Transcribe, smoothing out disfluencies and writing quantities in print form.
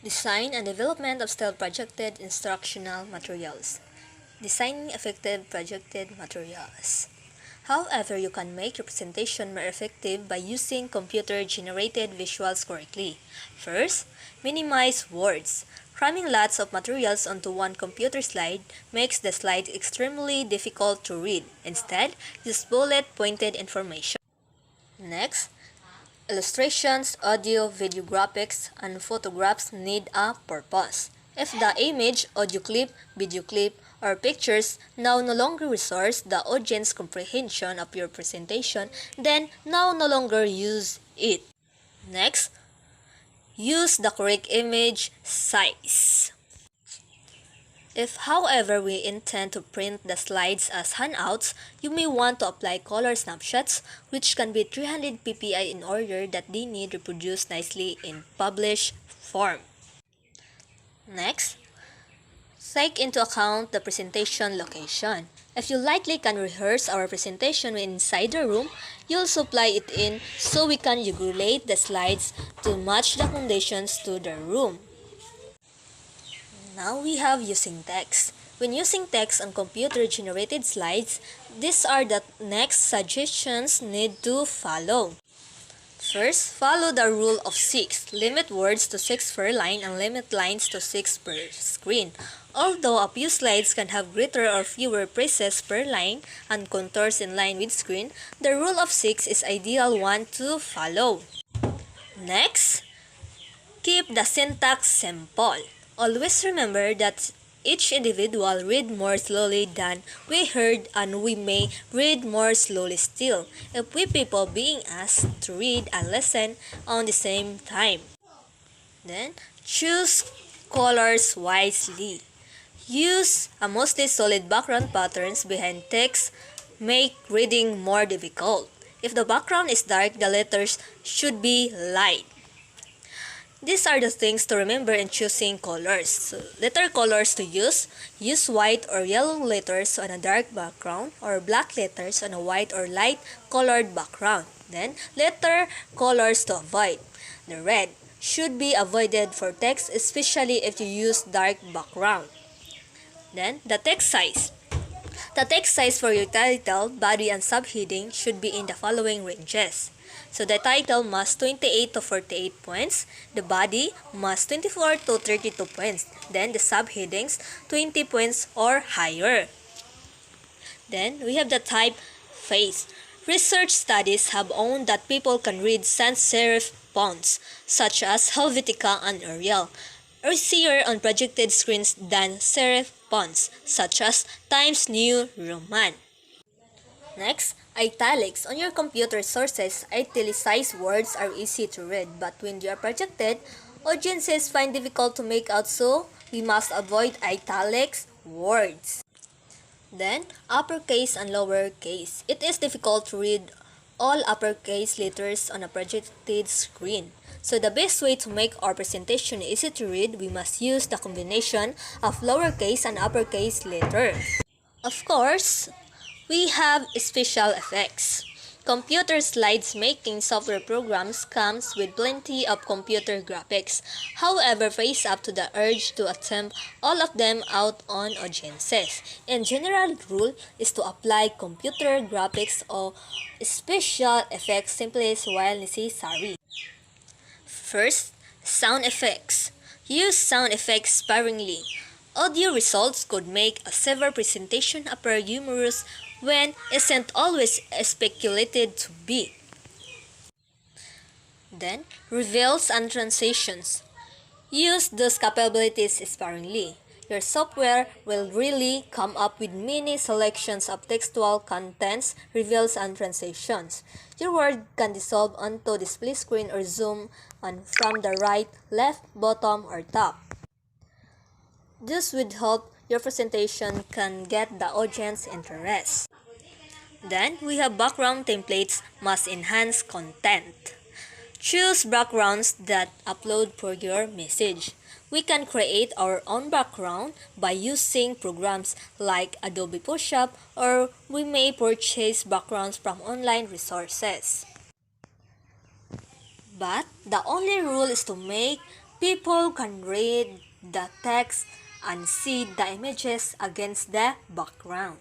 Design and development of style-projected instructional materials. Designing effective projected materials. However, you can make your presentation more effective by using computer-generated visuals correctly. First, minimize words. Cramming lots of materials onto one computer slide makes the slide extremely difficult to read. Instead, use bullet-pointed information. Next, illustrations, audio, video graphics, and photographs need a purpose. If the image, audio clip, video clip, or pictures now no longer resource the audience comprehension of your presentation, then now no longer use it. Next, use the correct image size. If, however, we intend to print the slides as handouts, you may want to apply color snapshots, which can be 300 ppi in order that they need reproduced nicely in published form. Next, take into account the presentation location. If you likely can rehearse our presentation inside the room, you'll supply it in so we can regulate the slides to match the conditions to the room. Now we have using text. When using text on computer-generated slides, these are the next suggestions need to follow. First, follow the rule of 6. Limit words to 6 per line and limit lines to 6 per screen. Although a few slides can have greater or fewer phrases per line and contours in line with screen, the rule of 6 is ideal one to follow. Next, keep the syntax simple. Always remember that each individual read more slowly than we heard and we may read more slowly still if we people being asked to read and listen on the same time. Then, choose colors wisely. Use a mostly solid background patterns behind text make reading more difficult. If the background is dark, the letters should be light. These are the things to remember in choosing colors. So, letter colors to use white or yellow letters on a dark background or black letters on a white or light colored background. Then, letter colors to avoid. The red should be avoided for text, especially if you use dark background. Then, the text size. The text size for your title, body, and subheading should be in the following ranges. So the title must 28 to 48 points, the body must 24 to 32 points, then the subheadings 20 points or higher. Then we have the typeface. Research studies have shown that people can read sans serif fonts such as Helvetica and Arial easier on projected screens than serif fonts such as Times New Roman. Next, italics. On your computer sources, italicized words are easy to read, but when they are projected, audiences find difficult to make out, so we must avoid italics words. Then, uppercase and lowercase. It is difficult to read all uppercase letters on a projected screen. So the best way to make our presentation easy to read, we must use the combination of lowercase and uppercase letters. Of course, we have special effects. Computer slides making software programs comes with plenty of computer graphics. However, face up to the urge to attempt all of them out on audiences. In general rule is to apply computer graphics or special effects simply while necessary. First, sound effects. Use sound effects sparingly. Audio results could make a severe presentation appear humorous when isn't always speculated to be. Then, reveals and transitions. Use those capabilities sparingly. Your software will really come up with many selections of textual contents, reveals, and transitions. Your word can dissolve onto display screen or zoom on from the right, left, bottom, or top. This would help your presentation can get the audience interest. Then, we have background templates must enhance content. Choose backgrounds that upload for your message. We can create our own background by using programs like Adobe Photoshop, or we may purchase backgrounds from online resources. But the only rule is to make People can read the text and see the images against the background.